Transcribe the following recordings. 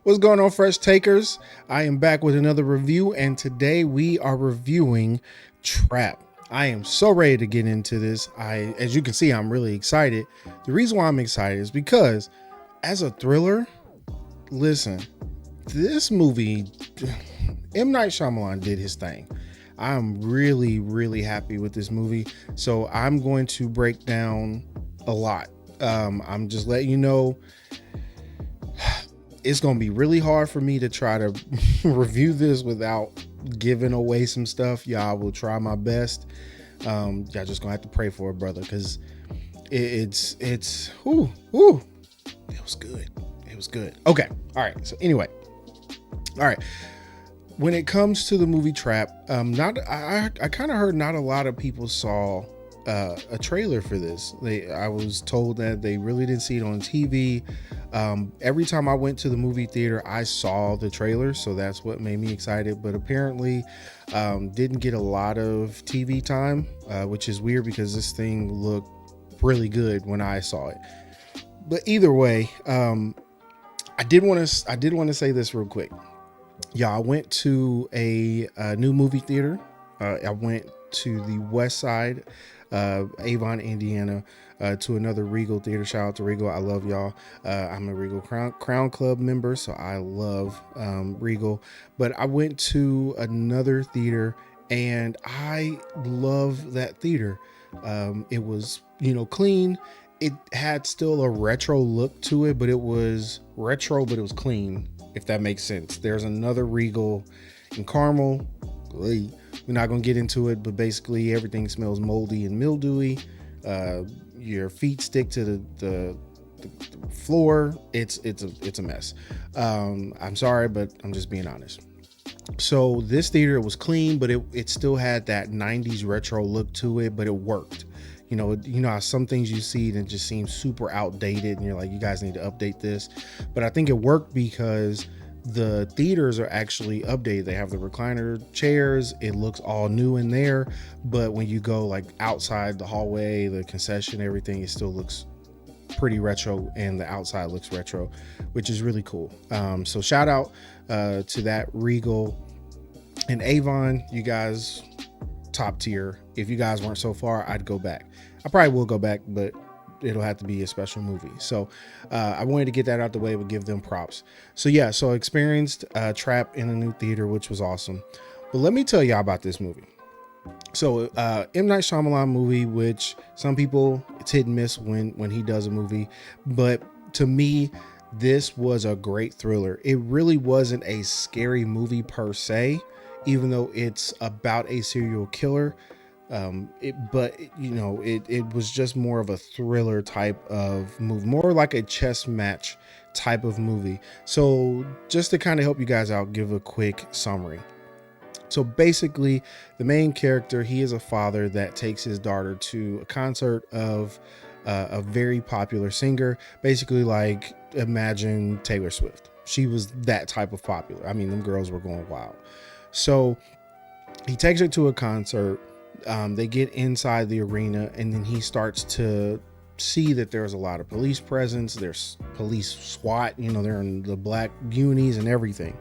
What's going on, fresh takers? I am back with another review, and today we are reviewing Trap. I am so ready to get into this. As you can see, I'm really excited. The reason why I'm excited is because, as a thriller, listen, this movie, M. Night Shyamalan did his thing. I'm really, really happy with this movie. So I'm going to break down a lot. I'm just letting you know it's going to be really hard for me to try to review this without giving away some stuff. Y'all will try my best. Y'all just gonna have to pray for it, brother, because it's whoo, it was good. It was good. Okay. All right. So anyway, all right. When it comes to the movie Trap, not I kind of heard not a lot of people saw a trailer for this. I was told that they really didn't see it on TV. Every time I went to the movie theater, I saw the trailer, so that's what made me excited. But apparently, didn't get a lot of TV time, which is weird because this thing looked really good when I saw it. But either way, I did want to say this real quick. Yeah, I went to a new movie theater. I went to the West Side, Avon, Indiana, to another Regal theater. Shout out to Regal. I love y'all. I'm a Regal Crown Club member, so I love Regal. But I went to another theater, and I love that theater. It was, clean. It had still a retro look to it, but it was retro, but it was clean, if that makes sense. There's another Regal in Carmel. We're not going to get into it, but basically everything smells moldy and mildewy. Your feet stick to the floor. It's a mess. I'm sorry, but I'm just being honest. So this theater was clean, but it still had that 90s retro look to it, but it worked. You know how some things you see that just seem super outdated and you're like, you guys need to update this. But I think it worked because the theaters are actually updated. They have the recliner chairs. It looks all new in there. But when you go like outside the hallway, the concession, everything, it still looks pretty retro, and the outside looks retro, which is really cool. So shout out to that Regal and Avon. You guys, top tier. If you guys weren't so far, I'd go back. I probably will go back, but it'll have to be a special movie. So I wanted to get that out the way, but give them props. So yeah, so I experienced Trap in a new theater, which was awesome. But let me tell y'all about this movie. So M. Night Shyamalan movie, which some people, it's hit and miss when he does a movie, but to me, this was a great thriller. It really wasn't a scary movie per se, even though it's about a serial killer. It was just more of a thriller type of movie, more like a chess match type of movie. So just to kind of help you guys out, give a quick summary. So basically, the main character, he is a father that takes his daughter to a concert of a very popular singer. Basically, like, imagine Taylor Swift. She was that type of popular. I mean, them girls were going wild. So he takes her to a concert. They get inside the arena, and then he starts to see that there's a lot of police presence. There's police SWAT, they're in the black unis and everything.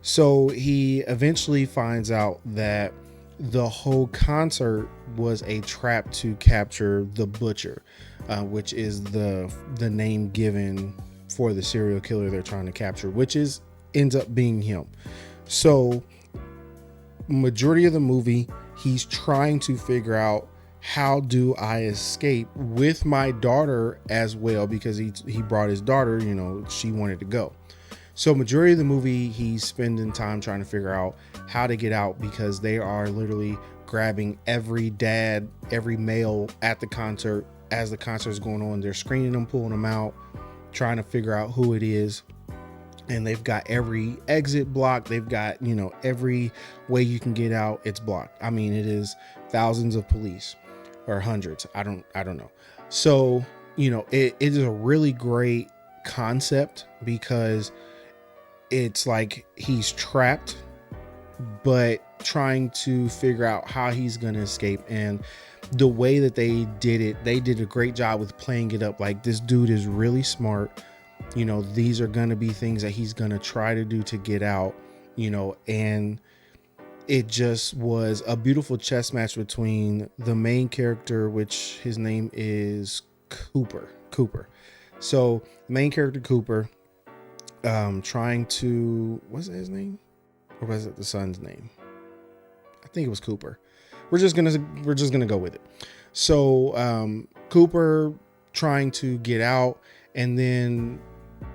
So he eventually finds out that the whole concert was a trap to capture the Butcher, which is the name given for the serial killer they're trying to capture, which ends up being him. So majority of the movie, he's trying to figure out, how do I escape with my daughter as well, because he brought his daughter, she wanted to go. So majority of the movie, he's spending time trying to figure out how to get out, because they are literally grabbing every dad, every male at the concert as the concert is going on. They're screening them, pulling them out, trying to figure out who it is. And they've got every exit blocked. They've got, every way you can get out, it's blocked. I mean, it is thousands of police, or hundreds. I don't know. So, it is a really great concept, because it's like he's trapped, but trying to figure out how he's going to escape. And the way that they did it, they did a great job with playing it up. Like, this dude is really smart. these are going to be things that he's going to try to do to get out, and it just was a beautiful chess match between the main character, which his name is Cooper. So main character Cooper, trying to, was it his name or was it the son's name? I think it was Cooper. We're just gonna go with it. So Cooper trying to get out, and then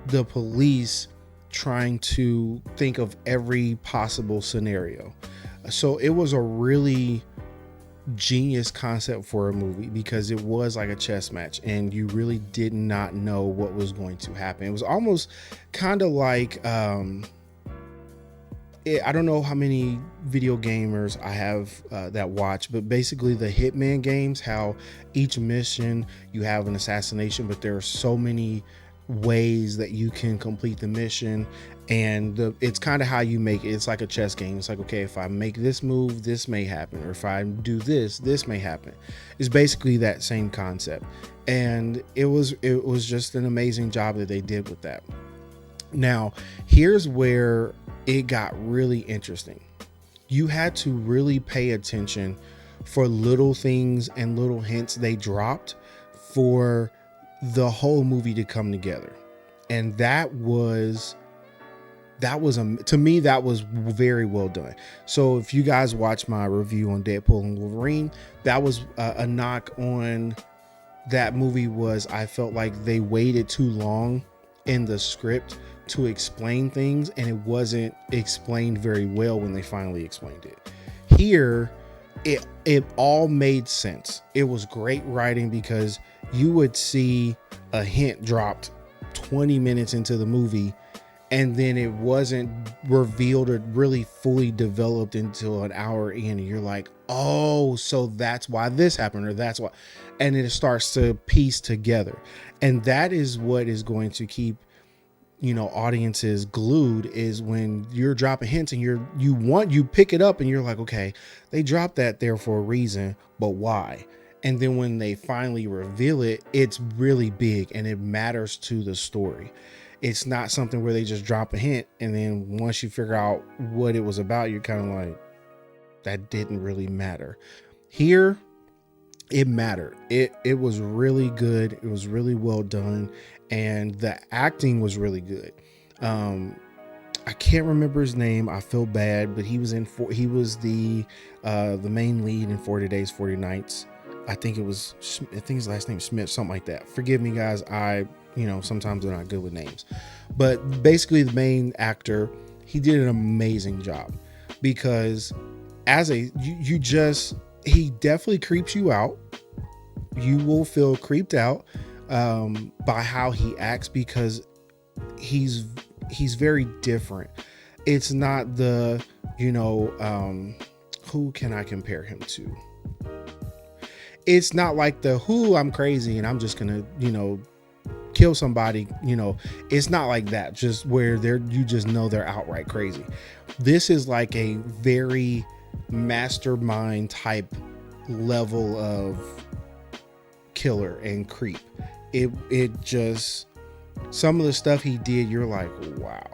the police trying to think of every possible scenario. So it was a really genius concept for a movie, because it was like a chess match and you really did not know what was going to happen. It was almost kind of like I don't know how many video gamers I have that watch, but basically the Hitman games, how each mission you have an assassination, but there are so many ways that you can complete the mission, and it's kind of how you make it. It's like a chess game. It's like, okay, if I make this move, this may happen, or if I do this may happen. It's basically that same concept, and it was just an amazing job that they did with that. Now, here's where it got really interesting. You had to really pay attention for little things and little hints they dropped for the whole movie to come together. And that was to me, that was very well done. So if you guys watch my review on Deadpool and Wolverine, that was a knock on that movie, was I felt like they waited too long in the script to explain things, and it wasn't explained very well when they finally explained it. Here, it all made sense. It was great writing, because you would see a hint dropped 20 minutes into the movie, and then it wasn't revealed or really fully developed until an hour in, and you're like, oh, so that's why this happened, or that's why, and it starts to piece together. And that is what is going to keep audiences glued, is when you're dropping hints and you pick it up and you're like, okay, they dropped that there for a reason, but why? And then when they finally reveal it, it's really big and it matters to the story. It's not something where they just drop a hint, and then once you figure out what it was about, you're kind of like, that didn't really matter. Here, it mattered. It was really good. It was really well done, and the acting was really good. I can't remember his name. I feel bad, but he was the main lead in 40 Days, 40 Nights. I think his last name is Smith, something like that. Forgive me, guys. Sometimes they're not good with names, but basically the main actor, he did an amazing job, because he definitely creeps you out. You will feel creeped out by how he acts, because he's very different. It's not the, who can I compare him to? It's not like the I'm crazy and I'm just gonna, kill somebody. It's not like that, just where you just know they're outright crazy. This is like a very mastermind type level of killer and creep. It just, some of the stuff he did, you're like, wow.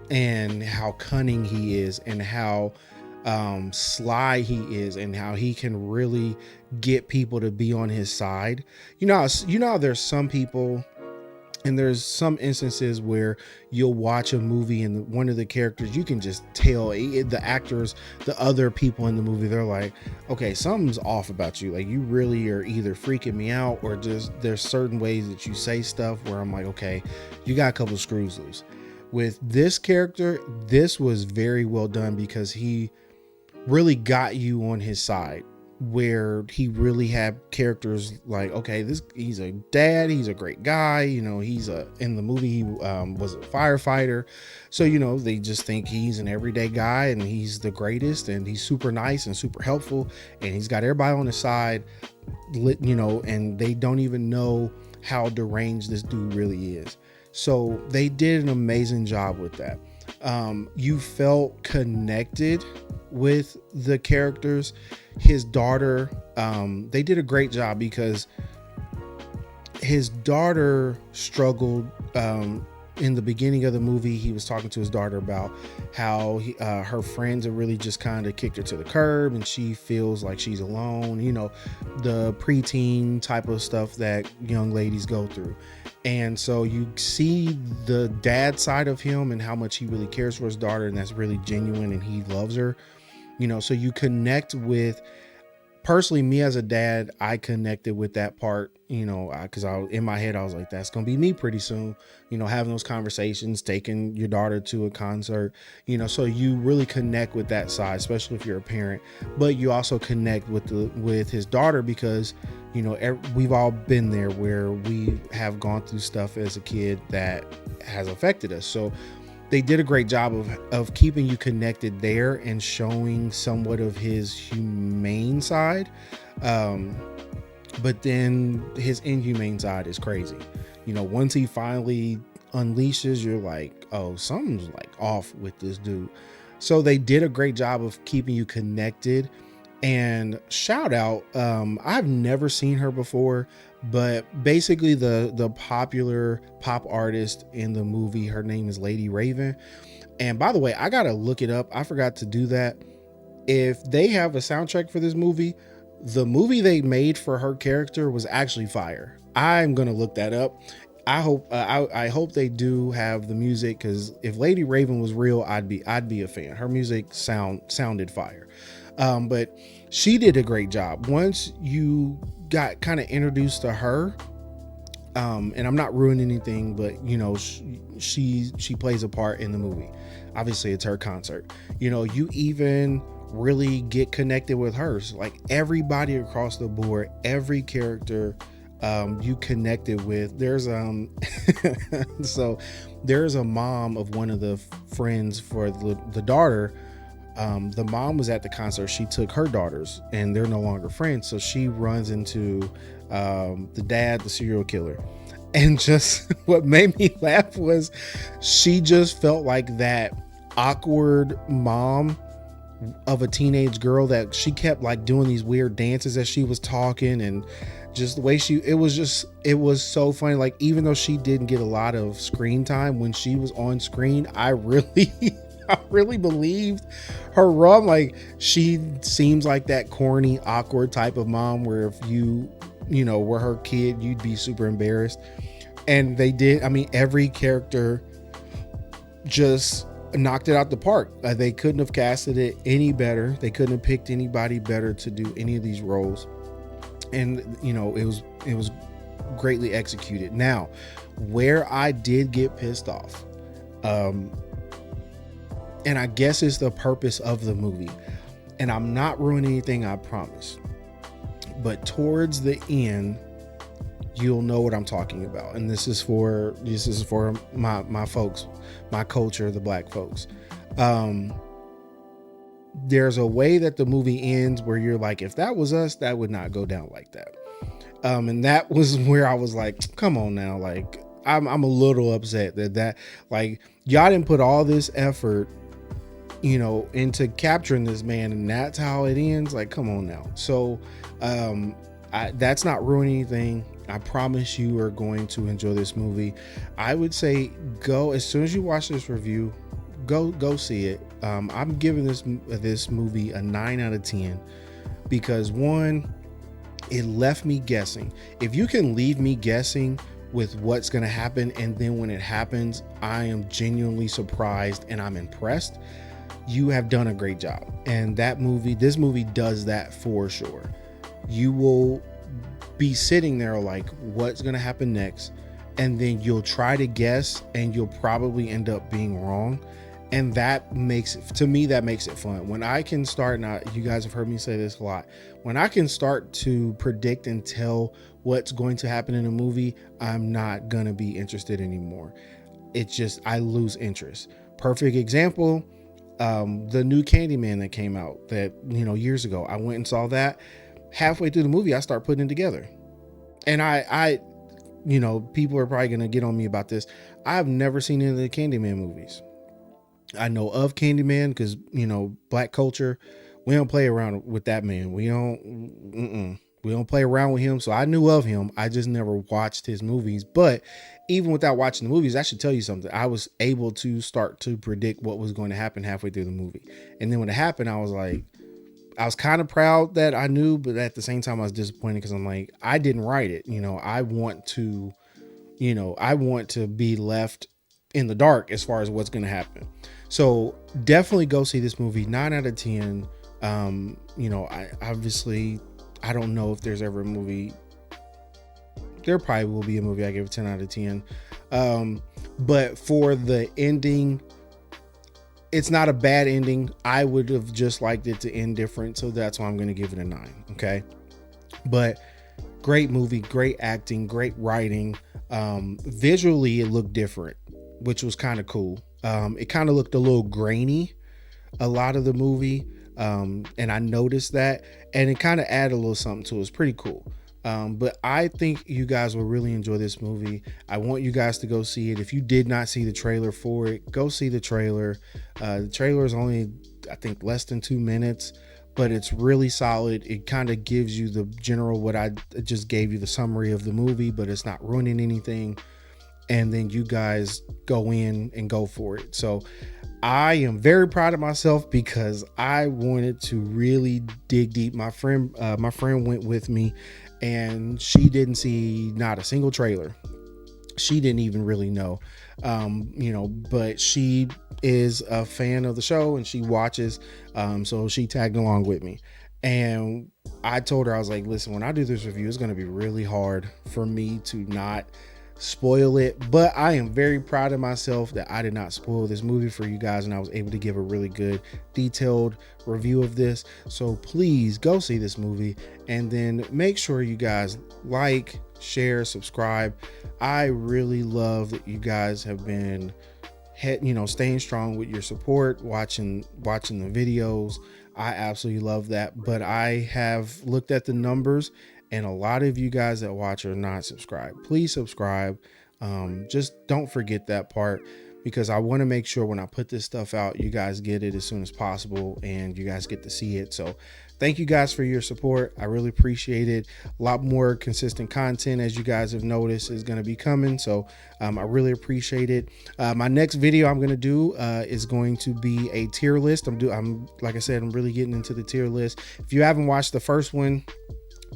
And how cunning he is, and how sly he is, and how he can really get people to be on his side. How there's some people, and there's some instances where you'll watch a movie and one of the characters, you can just tell the actors, the other people in the movie, they're like, okay, something's off about you. Like, you really are either freaking me out, or just there's certain ways that you say stuff where I'm like, okay, you got a couple of screws loose. With this character, this was very well done, because he really got you on his side, where he really had characters like, okay, he's a dad, he's a great guy, he's in the movie he was a firefighter, so they just think he's an everyday guy and he's the greatest, and he's super nice and super helpful, and he's got everybody on his side, and they don't even know how deranged this dude really is. So they did an amazing job with that. You felt connected with the characters. His daughter, they did a great job, because his daughter struggled. In the beginning of the movie, he was talking to his daughter about how her friends have really just kind of kicked her to the curb, and she feels like she's alone. The preteen type of stuff that young ladies go through. And so you see the dad side of him and how much he really cares for his daughter, and that's really genuine, and he loves her. So you connect with, personally, me as a dad, I connected with that part, because in my head, I was like, that's going to be me pretty soon, having those conversations, taking your daughter to a concert, so you really connect with that side, especially if you're a parent. But you also connect with his daughter because, we've all been there where we have gone through stuff as a kid that has affected us. So they did a great job of keeping you connected there and showing somewhat of his humane side. But then his inhumane side is crazy. Once he finally unleashes, you're like, oh, something's like off with this dude. So they did a great job of keeping you connected. And shout out, I've never seen her before, but basically the popular pop artist in the movie, her name is Lady Raven. And by the way, I gotta look it up. I forgot to do that. If they have a soundtrack for this movie, the movie they made for her character was actually fire. I'm gonna look that up. I hope they do have the music, because if Lady Raven was real, I'd be a fan. Her music sounded fire. But she did a great job. Once you got kind of introduced to her, and I'm not ruining anything, but she plays a part in the movie. Obviously, it's her concert. You even really get connected with her. So, like, everybody across the board, every character you connected with. There's so there's a mom of one of the friends for the daughter. The mom was at the concert. She took her daughters, and they're no longer friends. So she runs into the dad, the serial killer. And just what made me laugh was she just felt like that awkward mom of a teenage girl that she kept like doing these weird dances as she was talking, and just the way it was so funny. Like, even though she didn't get a lot of screen time, when she was on screen, I really believed her rum. Like, she seems like that corny, awkward type of mom where if you were her kid, you'd be super embarrassed. And they did. I mean, every character just knocked it out the park. They couldn't have casted it any better. They couldn't have picked anybody better to do any of these roles. And it was greatly executed. Now, where I did get pissed off, and I guess it's the purpose of the movie, and I'm not ruining anything, I promise, but towards the end, you'll know what I'm talking about. And this is for my folks, my culture, the black folks. There's a way that the movie ends where you're like, if that was us, that would not go down like that. And that was where I was like, come on now. Like, I'm a little upset that like, y'all didn't put all this effort, into capturing this man, and that's how it ends. Like, come on now. So, that's not ruining anything. I promise you are going to enjoy this movie. I would say go, as soon as you watch this review, go see it. I'm giving this movie a 9 out of 10 because, one, it left me guessing. If you can leave me guessing with what's going to happen, and then when it happens, I am genuinely surprised and I'm impressed, you have done a great job. And this movie does that for sure. You will be sitting there like, what's going to happen next? And then you'll try to guess, and you'll probably end up being wrong. And that makes it fun. When I can start, now you guys have heard me say this a lot, when I can start to predict and tell what's going to happen in a movie, I'm not going to be interested anymore. It's just, I lose interest. Perfect example, the new Candyman that came out that, years ago. I went and saw that. Halfway through the movie, I start putting it together. And I people are probably going to get on me about this. I've never seen any of the Candyman movies. I know of Candyman because, black culture, we don't play around with that man. We don't, We don't play around with him. So I knew of him. I just never watched his movies. But even without watching the movies, I should tell you something. I was able to start to predict what was going to happen halfway through the movie. And then when it happened, I was like, I was kind of proud that I knew, but at the same time, I was disappointed because I'm like, I didn't write it. I want to be left in the dark as far as what's going to happen. So definitely go see this movie. 9 out of 10. I don't know if there's ever a movie. There probably will be a movie I give a 10 out of 10. But for the ending, it's not a bad ending. I would have just liked it to end different. So that's why I'm going to give it a 9. Okay. But great movie, great acting, great writing. Visually, it looked different, which was kind of cool. It kind of looked a little grainy, a lot of the movie. And I noticed that, and it kind of added a little something to it. It's pretty cool. But I think you guys will really enjoy this movie. I want you guys to go see it. If you did not see the trailer for it, go see the trailer. The trailer is only, I think, less than 2 minutes, but it's really solid. It kind of gives you the general, what I just gave you, the summary of the movie, but it's not ruining anything. And then you guys go in and go for it. So I am very proud of myself because I wanted to really dig deep. My friend went with me, and she didn't see not a single trailer. She didn't even really know, but she is a fan of the show and she watches. So she tagged along with me, and I told her, I was like, listen, when I do this review, it's going to be really hard for me to not spoil it, but I am very proud of myself that I did not spoil this movie for you guys, and I was able to give a really good detailed review of this. So please go see this movie, and then make sure you guys like, share, subscribe. I really love that you guys have been staying strong with your support, watching the videos. I absolutely love that. But I have looked at the numbers, and a lot of you guys that watch are not subscribed. Please subscribe. Just don't forget that part, because I want to make sure when I put this stuff out, you guys get it as soon as possible and you guys get to see it. So thank you guys for your support. I really appreciate it. A lot more consistent content, as you guys have noticed, is going to be coming. So I really appreciate it. My next video I'm going to do is going to be a tier list. Like I said, I'm really getting into the tier list. If you haven't watched the first one,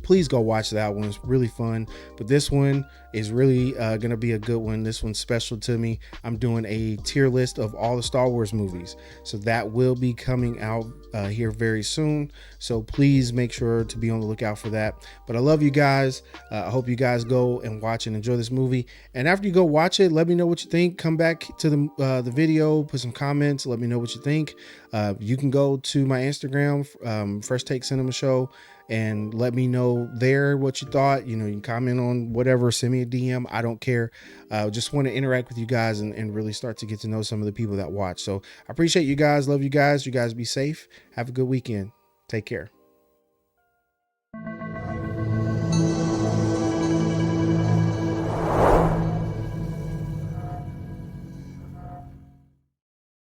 please go watch that one. It's really fun. But this one is really going to be a good one. This one's special to me. I'm doing a tier list of all the Star Wars movies. So that will be coming out here very soon. So please make sure to be on the lookout for that. But I love you guys. I hope you guys go and watch and enjoy this movie. And after you go watch it, let me know what you think. Come back to the video, put some comments. Let me know what you think. You can go to my Instagram, Fresh Take Cinema Show, and let me know there what you thought. You can comment on whatever, send me a DM. I don't care. Just want to interact with you guys and really start to get to know some of the people that watch. So I appreciate you guys. Love you guys. You guys be safe. Have a good weekend. Take care.